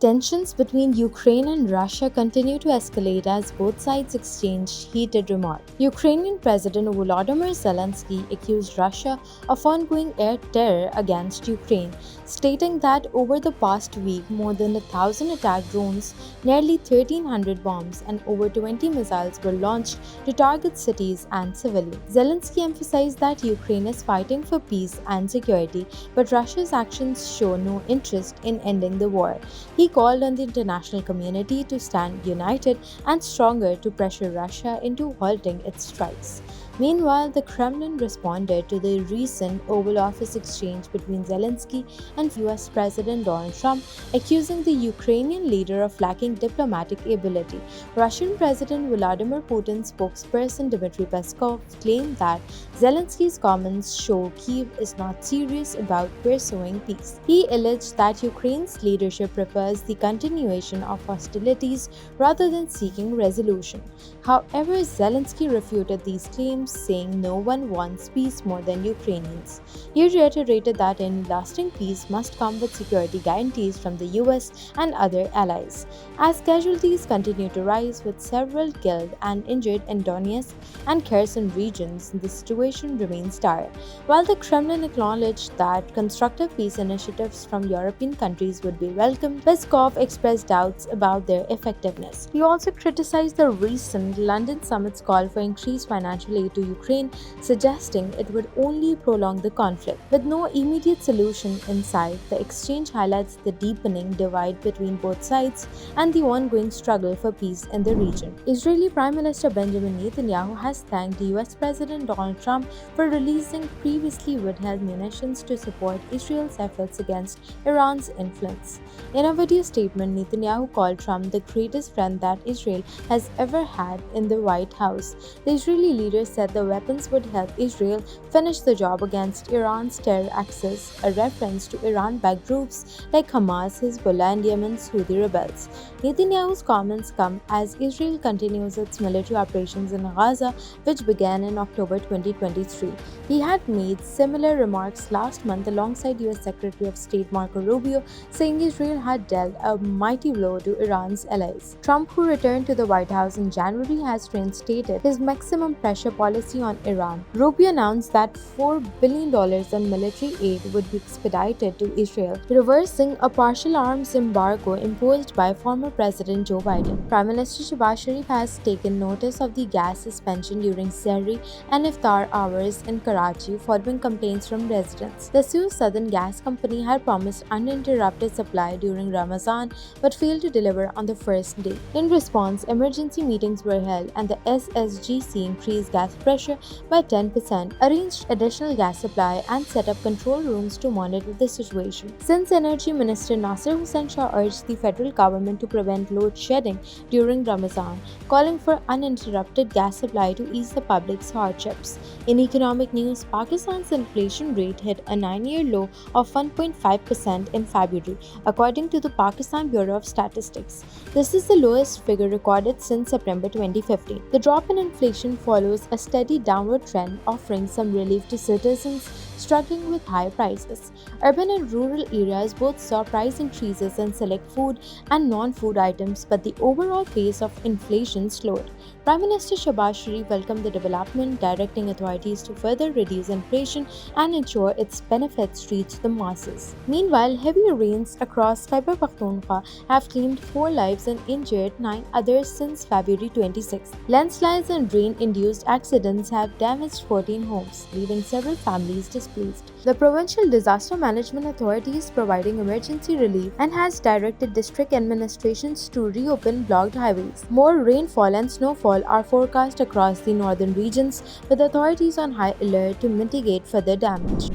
Tensions between Ukraine and Russia continue to escalate as both sides exchange heated remarks. Ukrainian President Volodymyr Zelensky accused Russia of ongoing air terror against Ukraine, stating that over the past week more than 1,000 attack drones, nearly 1,300 bombs, and over 20 missiles were launched to target cities and civilians. Zelensky emphasized that Ukraine is fighting for peace and security, but Russia's actions show no interest in ending the war. He called on the international community to stand united and stronger to pressure Russia into halting its strikes. Meanwhile, the Kremlin responded to the recent Oval Office exchange between Zelensky and US President Donald Trump, accusing the Ukrainian leader of lacking diplomatic ability. Russian President Vladimir Putin's spokesperson Dmitry Peskov claimed that Zelensky's comments show Kyiv is not serious about pursuing peace. He alleged that Ukraine's leadership prefers the continuation of hostilities rather than seeking resolution. However, Zelensky refuted these claims, saying no one wants peace more than Ukrainians. He reiterated that any lasting peace must come with security guarantees from the US and other allies. As casualties continue to rise, with several killed and injured in Donetsk and Kherson regions, the situation remains dire. While the Kremlin acknowledged that constructive peace initiatives from European countries would be welcomed, Peskov expressed doubts about their effectiveness. He also criticized the recent London summit's call for increased financial aid to Ukraine, suggesting it would only prolong the conflict. With no immediate solution in sight, the exchange highlights the deepening divide between both sides and the ongoing struggle for peace in the region. Israeli Prime Minister Benjamin Netanyahu has thanked US President Donald Trump for releasing previously withheld munitions to support Israel's efforts against Iran's influence. In a video statement, Netanyahu called Trump the greatest friend that Israel has ever had in the White House. The Israeli leader said the weapons would help Israel finish the job against Iran's terror axis, a reference to Iran-backed groups like Hamas, Hezbollah, and Yemen's Houthi rebels. Netanyahu's comments come as Israel continues its military operations in Gaza, which began in October 2023. He had made similar remarks last month alongside US Secretary of State Marco Rubio, saying Israel had dealt a mighty blow to Iran's allies. Trump, who returned to the White House in January, has reinstated his maximum pressure policy on Iran. Rubio announced that $4 billion in military aid would be expedited to Israel, reversing a partial arms embargo imposed by former President Joe Biden. Prime Minister Shehbaz Sharif has taken notice of the gas suspension during Sehri and Iftar hours in Karachi following complaints from residents. The Suez Southern Gas Company had promised uninterrupted supply during Ramadan but failed to deliver on the first day. In response, emergency meetings were held and the SSGC increased gas pressure by 10%, arranged additional gas supply, and set up control rooms to monitor the situation. Since Energy Minister Nasser Hussain Shah urged the federal government to prevent load shedding during Ramadan, calling for uninterrupted gas supply to ease the public's hardships. In economic news, Pakistan's inflation rate hit a 9-year low of 1.5% in February, according to the Pakistan Bureau of Statistics. This is the lowest figure recorded since September 2015. The drop in inflation follows a steady downward trend, offering some relief to citizens struggling with high prices. Urban and rural areas both saw price increases in select food and non-food items, but the overall pace of inflation slowed. Prime Minister Shehbaz Sharif welcomed the development, directing authorities to further reduce inflation and ensure its benefits reach the masses. Meanwhile, heavy rains across Khyber Pakhtunkhwa have claimed 4 lives and injured 9 others since February 26. Landslides and rain-induced accidents have damaged 14 homes, leaving several families displaced. The Provincial Disaster Management Authority is providing emergency relief and has directed district administrations to reopen blocked highways. More rainfall and snowfall are forecast across the northern regions, with authorities on high alert to mitigate further damage.